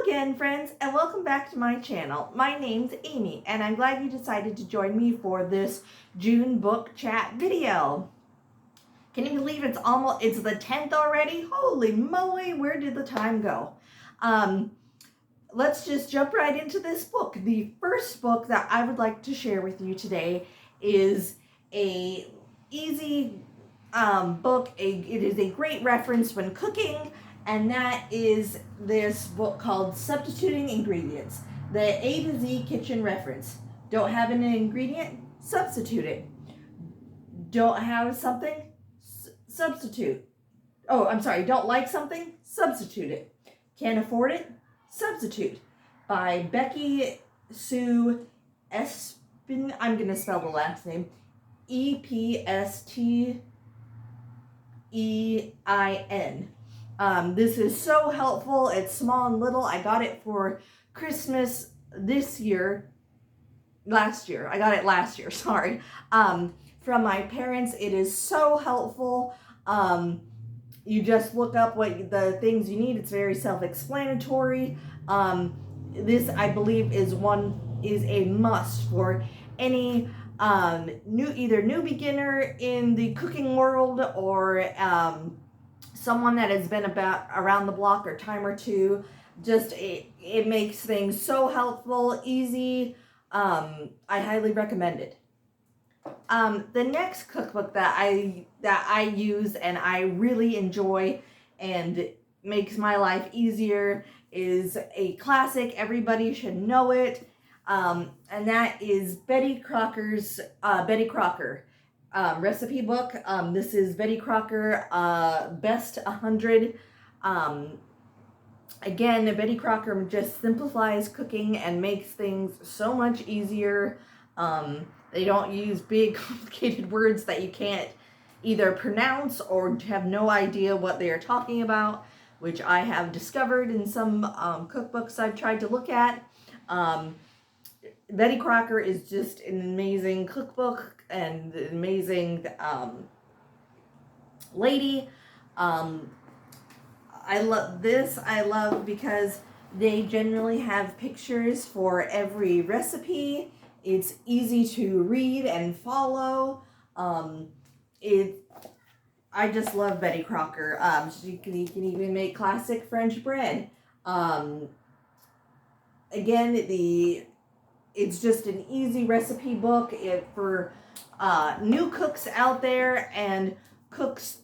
again, friends, and welcome back to my channel. My name's Amy, and I'm glad you decided to join me for this June book chat video. Can you believe it's the 10th already? Holy moly, where did the time go? Let's just jump right into this book. The first book that I would like to share with you today is a easy book. It is a great reference when cooking, and that is this book called Substituting Ingredients, the A to Z kitchen reference. Don't have an ingredient? Substitute it. Don't have something? Substitute. Oh, I'm sorry, don't like something? Substitute it. Can't afford it? Substitute. By Becky Sue Espin. I'm going to spell the last name. Epstein. This is so helpful. It's small and little. I got it for Christmas last year. I got it last year, sorry. From my parents. It is so helpful. You just look up what the things you need. It's very self-explanatory. This, I believe, is a must for any either new beginner in the cooking world or someone that has been around the block or time or two. Just it makes things so helpful, easy. I highly recommend it. The next cookbook that I use and I really enjoy and makes my life easier is a classic. Everybody should know it. And that is Betty Crocker's Betty Crocker recipe book. This is Betty Crocker Best 100. Again, Betty Crocker just simplifies cooking and makes things so much easier. They don't use big, complicated words that you can't either pronounce or have no idea what they are talking about, which I have discovered in some cookbooks I've tried to look at. Betty Crocker is just an amazing cookbook and an amazing lady. I love this. I love because they generally have pictures for every recipe. It's easy to read and follow. I just love Betty Crocker. You can even make classic French bread. Again, it's just an easy recipe book for new cooks out there and cooks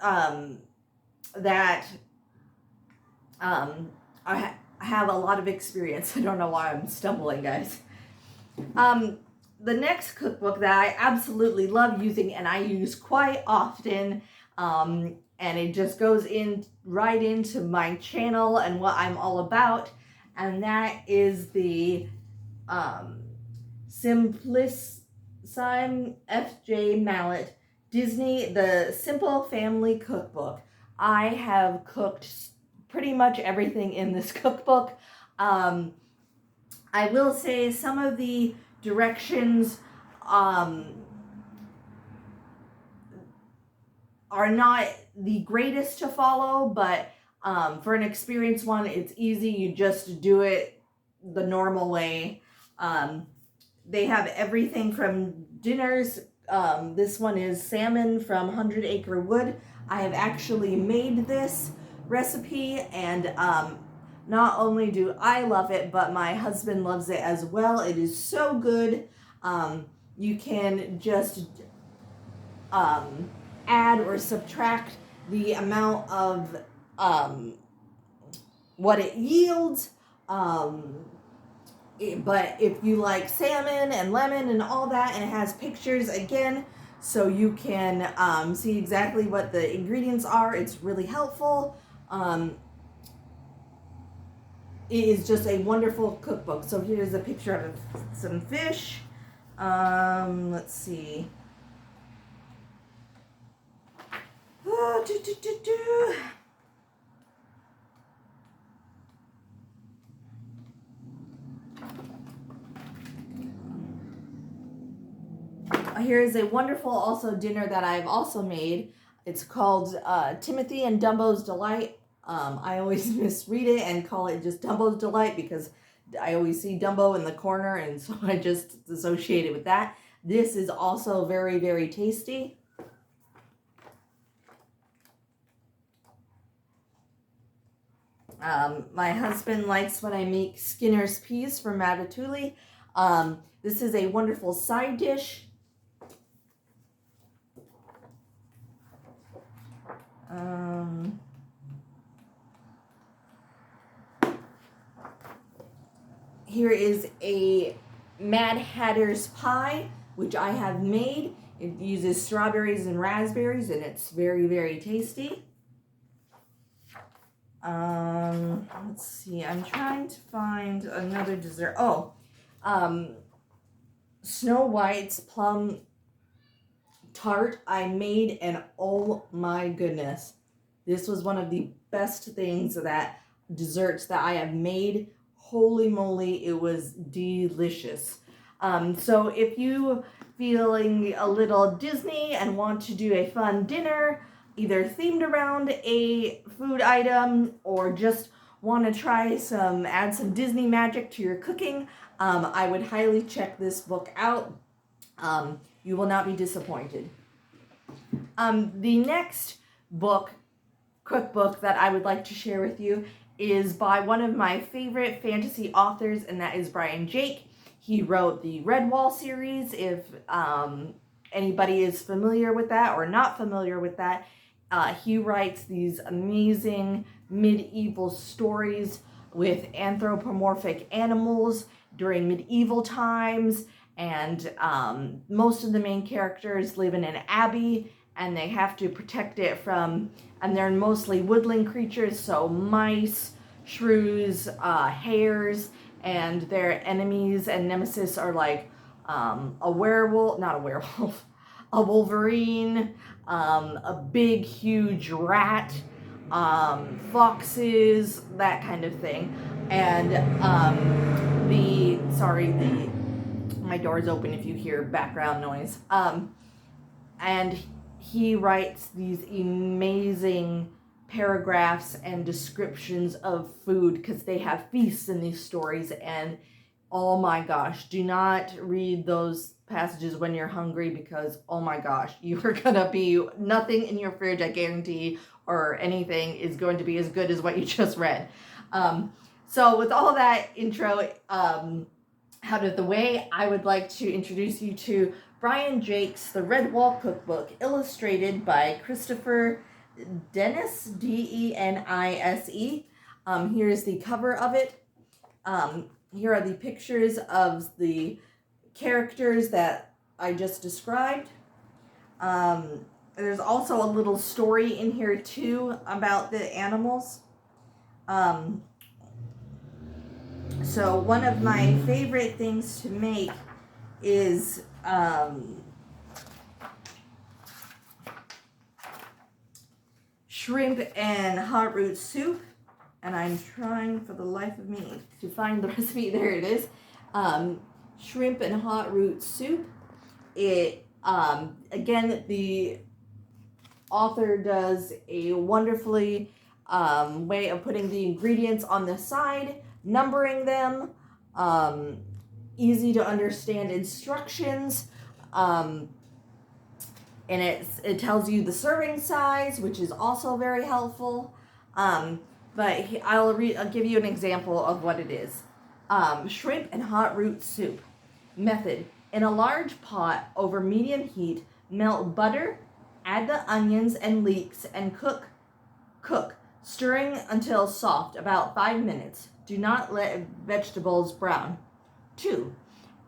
that I have a lot of experience. I don't know why I'm stumbling, guys. The next cookbook that I absolutely love using and I use quite often, and it just goes right into my channel and what I'm all about, and that is the Simplicime F.J. Mallet Disney, the Simple Family Cookbook. I have cooked pretty much everything in this cookbook. I will say some of the directions are not the greatest to follow, but for an experienced one, it's easy. You just do it the normal way. They have everything from dinners. This one is salmon from 100 Acre Wood. I have actually made this recipe, and not only do I love it, but my husband loves it as well. It is so good. You can just add or subtract the amount of what it yields. But if you like salmon and lemon and all that, and it has pictures again, so you can see exactly what the ingredients are, it's really helpful. It is just a wonderful cookbook. So here's a picture of some fish. Let's see. Here is a wonderful also dinner that I've also made. It's called Timothy and Dumbo's Delight. I always misread it and call it just Dumbo's Delight because I always see Dumbo in the corner, and so I just associate it with that. This is also very, very tasty. My husband likes when I make Skinner's peas from Ratatouille. This is a wonderful side dish. Here is a Mad Hatter's pie, which I have made. It uses strawberries and raspberries, and it's very, very tasty. Let's see. I'm trying to find another dessert. Snow White's plum tart I made, and oh my goodness, this was one of the best desserts that I have made. Holy moly, it was delicious. So if you feeling a little Disney and want to do a fun dinner, either themed around a food item or just want to add some Disney magic to your cooking, I would highly check this book out. You will not be disappointed. The next cookbook that I would like to share with you is by one of my favorite fantasy authors, and that is Brian Jake. He wrote the Redwall series. If anybody is familiar with that or not familiar with that, he writes these amazing medieval stories with anthropomorphic animals during medieval times, and most of the main characters live in an abbey, and they have to protect it and they're mostly woodland creatures, so mice, shrews, hares, and their enemies and nemesis are like a Wolverine, a big, huge rat, foxes, that kind of thing. And my door's open if you hear background noise. And he writes these amazing paragraphs and descriptions of food because they have feasts in these stories, and oh my gosh, do not read those passages when you're hungry because oh my gosh, you are gonna be nothing in your fridge, I guarantee, or anything is going to be as good as what you just read. So with all that intro out of the way, I would like to introduce you to Brian Jake's The Redwall Cookbook, illustrated by Christopher Dennis, D-E-N-I-S-E. Here's the cover of it. Here are the pictures of the characters that I just described. There's also a little story in here too about the animals. So one of my favorite things to make is shrimp and hot root soup, and I'm trying for the life of me to find the recipe. There it is. Shrimp and hot root soup. It again, the author does a wonderfully way of putting the ingredients on the side, numbering them, easy to understand instructions, and it tells you the serving size, which is also very helpful. But I'll give you an example of what it is. Shrimp and hot root soup. Method: in a large pot over medium heat, melt butter, add the onions and leeks, and cook, stirring until soft, about 5 minutes. Do not let vegetables brown. 2.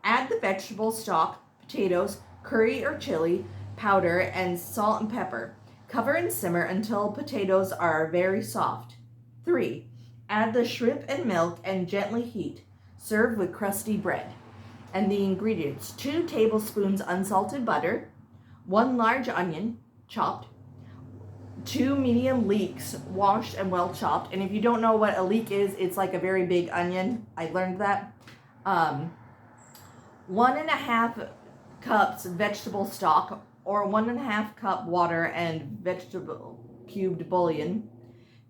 Add the vegetable stock, potatoes, curry or chili powder, and salt and pepper. Cover and simmer until potatoes are very soft. 3. Add the shrimp and milk and gently heat. Serve with crusty bread. And the ingredients: 2 tablespoons unsalted butter, 1 large onion, chopped, 2 medium leeks, washed and well chopped. And if you don't know what a leek is, it's like a very big onion. I learned that. 1.5 cups vegetable stock, or 1.5 cup water and vegetable cubed bouillon.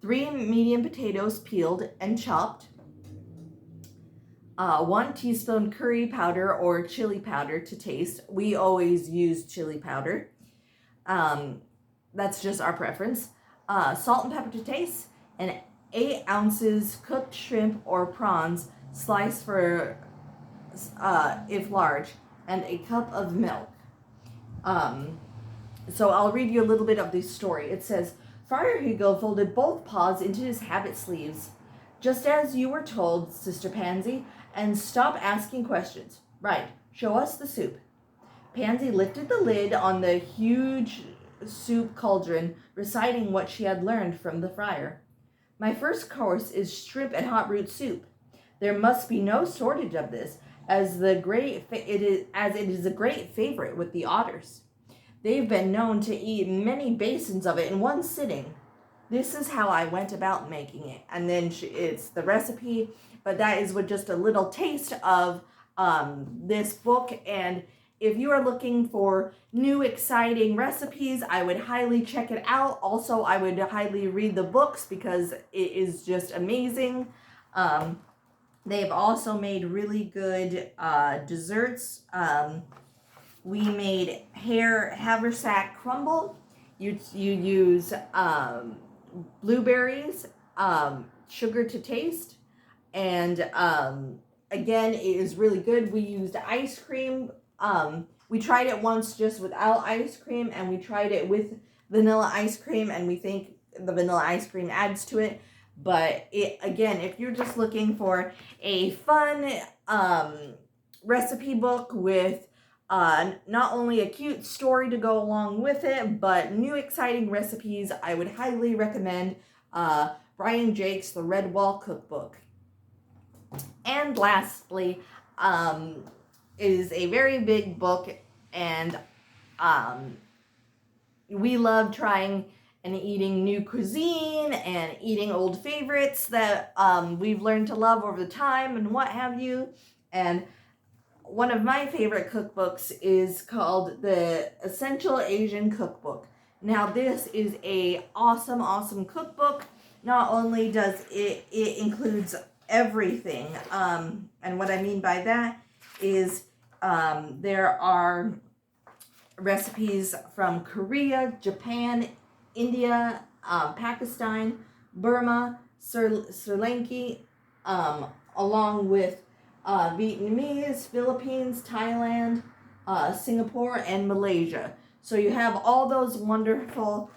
3 medium potatoes peeled and chopped, 1 teaspoon curry powder or chili powder to taste. We always use chili powder. That's just our preference. Salt and pepper to taste, and 8 ounces cooked shrimp or prawns sliced for if large, and a cup of milk. So I'll read you a little bit of the story. It says, Friar Hugo folded both paws into his habit sleeves. Just as you were told, Sister Pansy, and stop asking questions. Right, show us the soup. Pansy lifted the lid on the huge soup cauldron, reciting what she had learned from the friar. My first course is shrimp and hot root soup. There must be no shortage of this, as it is a great favorite with the otters. They've been known to eat many basins of it in one sitting. This is how I went about making it. And then it's the recipe, but that is with just a little taste of this book. And if you are looking for new, exciting recipes, I would highly check it out. Also, I would highly read the books because it is just amazing. They've also made really good desserts. We made haversack crumble. You use blueberries, sugar to taste, and again, it is really good. We used ice cream. We tried it once just without ice cream, and we tried it with vanilla ice cream, and we think the vanilla ice cream adds to it. But again, if you're just looking for a fun recipe book with not only a cute story to go along with it, but new exciting recipes, I would highly recommend Brian Jake's The Red Wall Cookbook. And lastly, it is a very big book, and we love trying and eating new cuisine and eating old favorites that we've learned to love over the time and what have you. And one of my favorite cookbooks is called the Essential Asian Cookbook. Now, this is a awesome cookbook. Not only does it includes everything, and what I mean by that is there are recipes from Korea, Japan, India, Pakistan, Burma, Sri Lanka, along with Vietnamese, Philippines, Thailand, Singapore, and Malaysia. So you have all those wonderful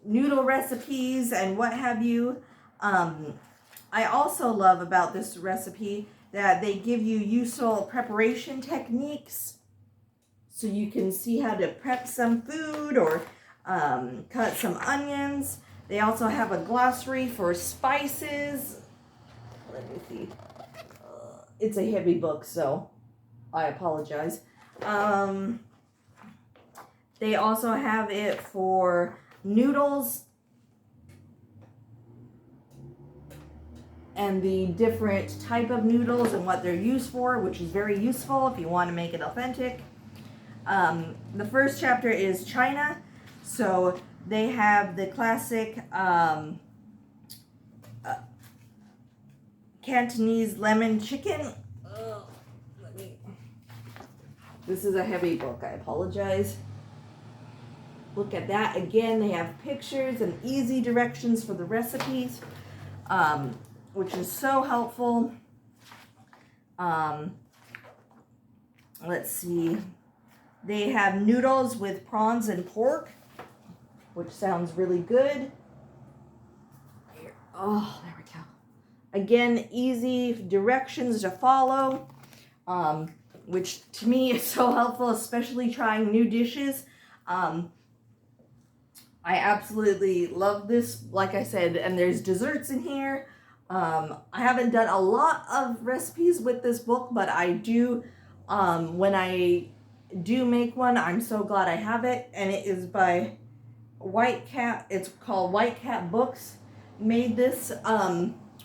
noodle recipes and what have you. I also love about this recipe that they give you useful preparation techniques so you can see how to prep some food or cut some onions. They also have a glossary for spices. Let me see. It's a heavy book, so I apologize. They also have it for noodles and the different type of noodles and what they're used for, which is very useful if you want to make it authentic. The first chapter is China, so they have the classic Cantonese lemon chicken. This is a heavy book, I apologize. Look at that. Again, they have pictures and easy directions for the recipes, which is so helpful. Let's see. They have noodles with prawns and pork, which sounds really good. Here. Oh, there we go. Again, easy directions to follow, which to me is so helpful, especially trying new dishes. I absolutely love this, like I said, and there's desserts in here. I haven't done a lot of recipes with this book, but I do, when I do make one, I'm so glad I have it, and it is by White Cat. It's called White Cat Books. Made this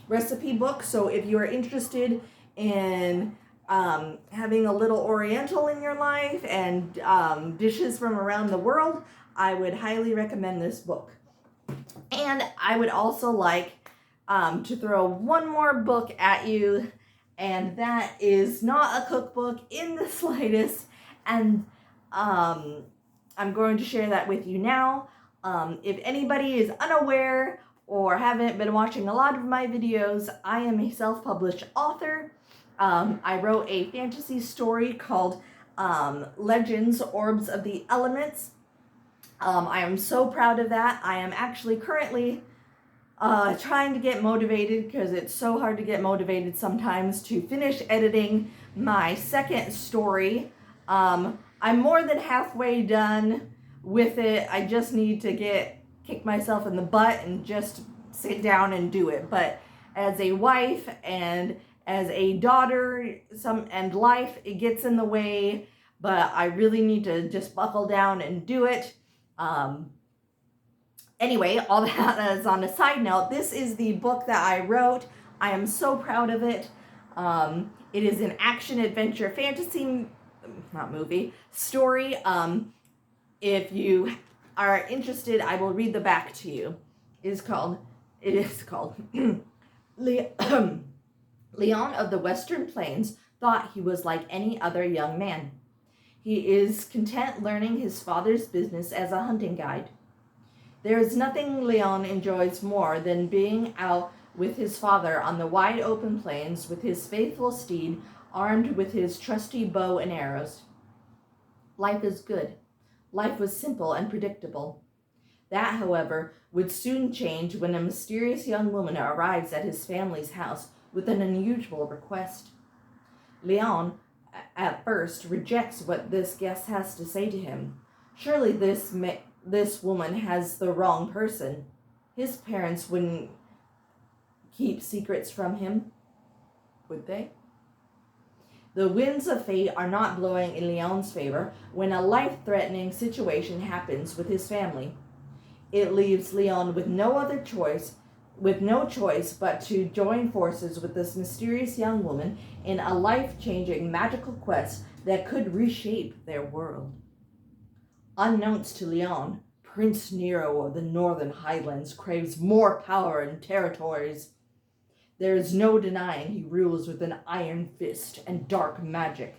recipe book, so if you are interested in having a little Oriental in your life and dishes from around the world, I would highly recommend this book. And I would also like to throw one more book at you, and that is not a cookbook in the slightest, and I'm going to share that with you now. If anybody is unaware or haven't been watching a lot of my videos, I am a self-published author. I wrote a fantasy story called Legends, Orbs of the Elements. I am so proud of that. I am actually currently trying to get motivated, because it's so hard to get motivated sometimes, to finish editing my second story. I'm more than halfway done with it. I just need to kick myself in the butt and just sit down and do it. But as a wife and as a daughter, and life, it gets in the way, but I really need to just buckle down and do it. Anyway, all that is on a side note. This is the book that I wrote. I am so proud of it. It is an action adventure fantasy, not movie, story. If you are interested, I will read the back to you. It is called Leon of the Western Plains thought he was like any other young man. He is content learning his father's business as a hunting guide. There is nothing Leon enjoys more than being out with his father on the wide open plains with his faithful steed armed with his trusty bow and arrows. Life is good. Life was simple and predictable. That, however, would soon change when a mysterious young woman arrives at his family's house with an unusual request. Leon, at first, rejects what this guest has to say to him. Surely this woman has the wrong person. His parents wouldn't keep secrets from him, would they? The winds of fate are not blowing in Leon's favor when a life-threatening situation happens with his family. It leaves Leon with no choice but to join forces with this mysterious young woman in a life-changing magical quest that could reshape their world. Unknowns to Leon, Prince Nero of the Northern Highlands craves more power and territories. There is no denying he rules with an iron fist and dark magic.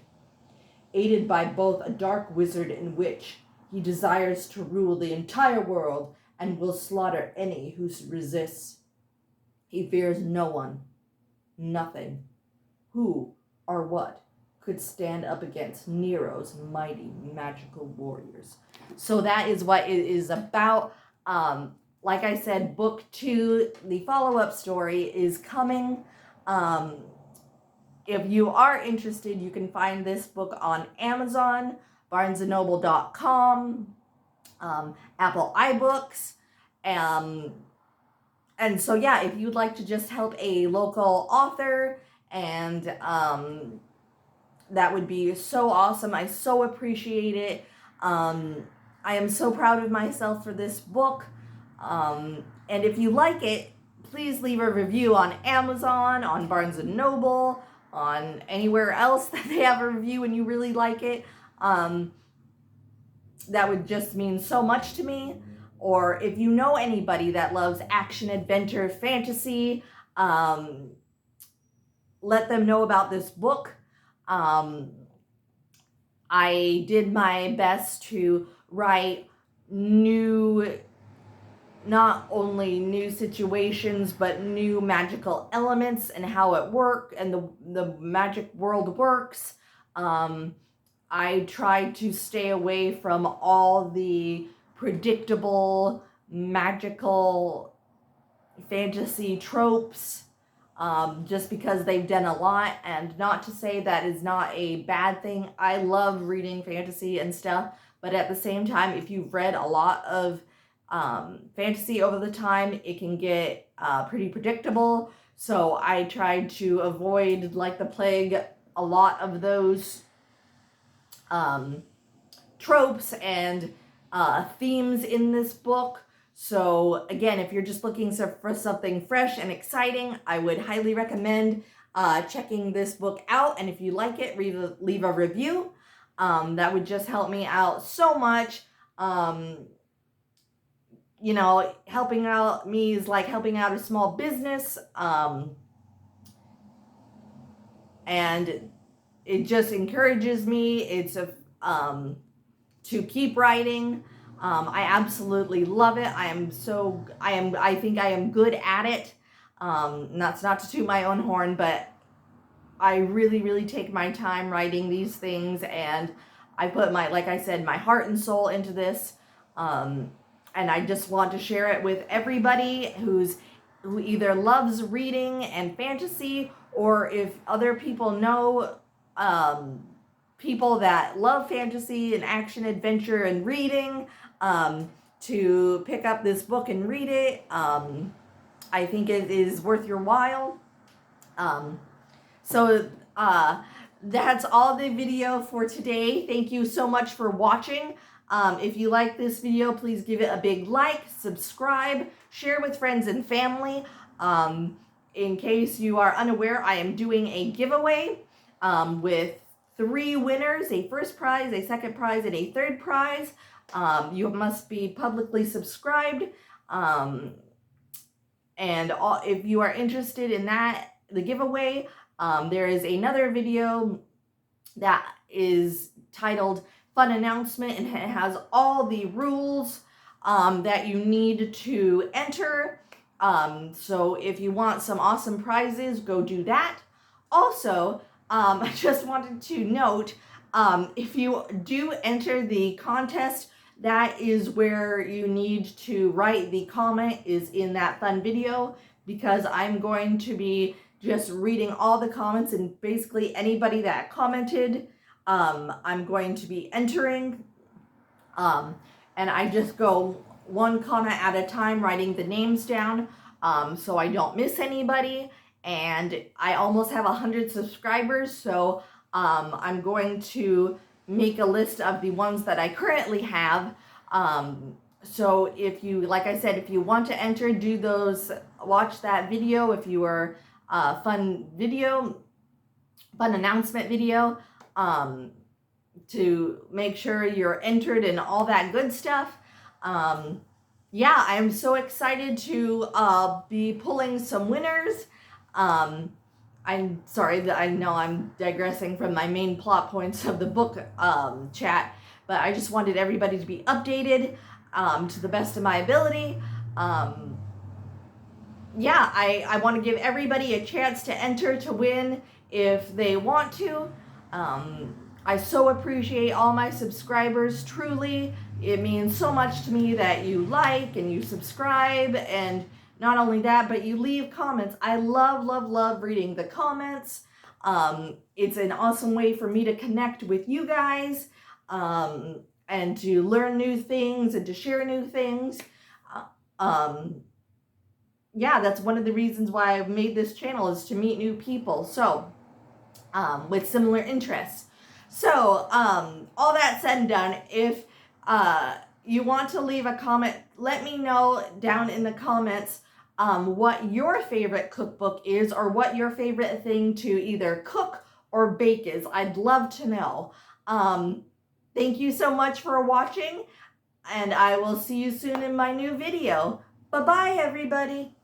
Aided by both a dark wizard and witch, he desires to rule the entire world and will slaughter any who resists. He fears no one, nothing, who or what could stand up against Nero's mighty magical warriors. So that is what it is about. Like I said, book 2, the follow-up story, is coming. If you are interested, you can find this book on Amazon, BarnesandNoble.com, Apple iBooks, and so yeah, if you'd like to just help a local author, and that would be so awesome. I so appreciate it. I am so proud of myself for this book. And if you like it, please leave a review on Amazon, on Barnes & Noble, on anywhere else that they have a review and you really like it. That would just mean so much to me. Or if you know anybody that loves action, adventure, fantasy, let them know about this book. I did my best to write not only new situations, but new magical elements and how it works and the magic world works. I tried to stay away from all the predictable magical fantasy tropes, just because they've done a lot, and not to say that is not a bad thing. I love reading fantasy and stuff, but at the same time, if you've read a lot of fantasy over the time, it can get pretty predictable. So I tried to avoid, like the plague, a lot of those tropes and themes in this book. So again, if you're just looking for something fresh and exciting, I would highly recommend checking this book out. And if you like it, leave a review. That would just help me out so much. you know, helping out me is like helping out a small business. And it just encourages me. It's a to keep writing. I absolutely love it. I think I am good at it. That's not to toot my own horn, but I really, really take my time writing these things, and I put like I said, my heart and soul into this. And I just want to share it with everybody who either loves reading and fantasy, or if other people know people that love fantasy and action adventure and reading, to pick up this book and read it. I think it is worth your while. So that's all the video for today. Thank you so much for watching. If you like this video, please give it a big like, subscribe, share with friends and family. In case you are unaware, I am doing a giveaway with 3 winners, a first prize, a second prize, and a third prize. You must be publicly subscribed. If you are interested in that, the giveaway, there is another video that is titled Fun Announcement, and it has all the rules that you need to enter. So if you want some awesome prizes, go do that. Also, I just wanted to note, if you do enter the contest, that is where you need to write the comment is in that fun video, because I'm going to be just reading all the comments, and basically anybody that commented, I'm going to be entering. And I just go one comment at a time, writing the names down, so I don't miss anybody. And I almost have 100 subscribers, so I'm going to make a list of the ones that I currently have. So if you, like I said, if you want to enter, do those, watch that video if you are fun announcement video, to make sure you're entered and all that good stuff. Yeah, I'm so excited to be pulling some winners. I'm sorry that I know I'm digressing from my main plot points of the book chat, but I just wanted everybody to be updated to the best of my ability. Yeah, I want to give everybody a chance to enter to win if they want to. I so appreciate all my subscribers, truly. It means so much to me that you like and you subscribe, and not only that, but you leave comments. I love, love, love reading the comments. It's an awesome way for me to connect with you guys, and to learn new things and to share new things. Yeah, that's one of the reasons why I've made this channel, is to meet new people, so with similar interests. So all that said and done, if you want to leave a comment, let me know down in the comments what your favorite cookbook is, or what your favorite thing to either cook or bake is. I'd love to know. Thank you so much for watching, and I will see you soon in my new video. Bye-bye, everybody.